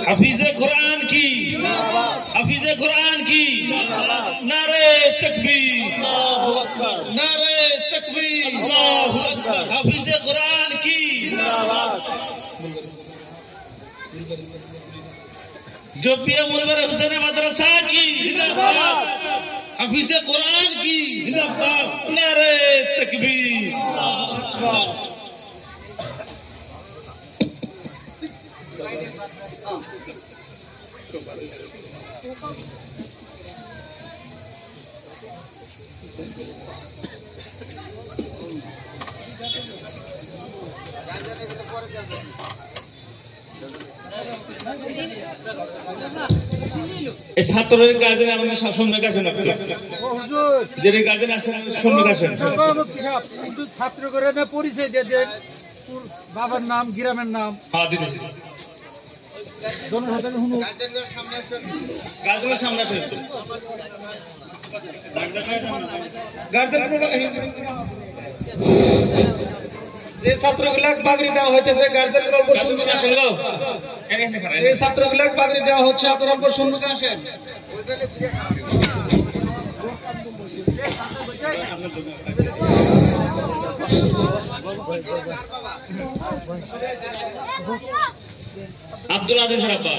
হাফিজে কোরআন কি হাফিজে কোরআন কি নারে তাকবীর আল্লাহু আকবার নারে তাকবীর আল্লাহু আকবার হাফিজে কোরআন কি জিন্দাবাদ जोपिया मुनवर हुसैन मदरसा की जिंदाबाद हाफिजे कुरान की जिंदाबाद नारे तकबीर अल्लाहू अकबर ছাত্রের গার্জেন আমাদের সামনে কাছে না যে গার্জেন আসেন সামনে কাছে ছাত্র করে না পরিচয় দিয়ে দেন বাবার নাম গ্রামের নাম হ্যাঁ দিদি গার্জেনের সামনে আসেন যে ছাত্রগুলা পাগড়ি দেওয়া হইতেছে গার্জেন অল্প সুন্দর আসেন এই ছাত্রগুলা পাগড়ি দেওয়া হচ্ছে আপনারা অল্প সুন্দর আসেন আব্দুল আজিজ রাব্বা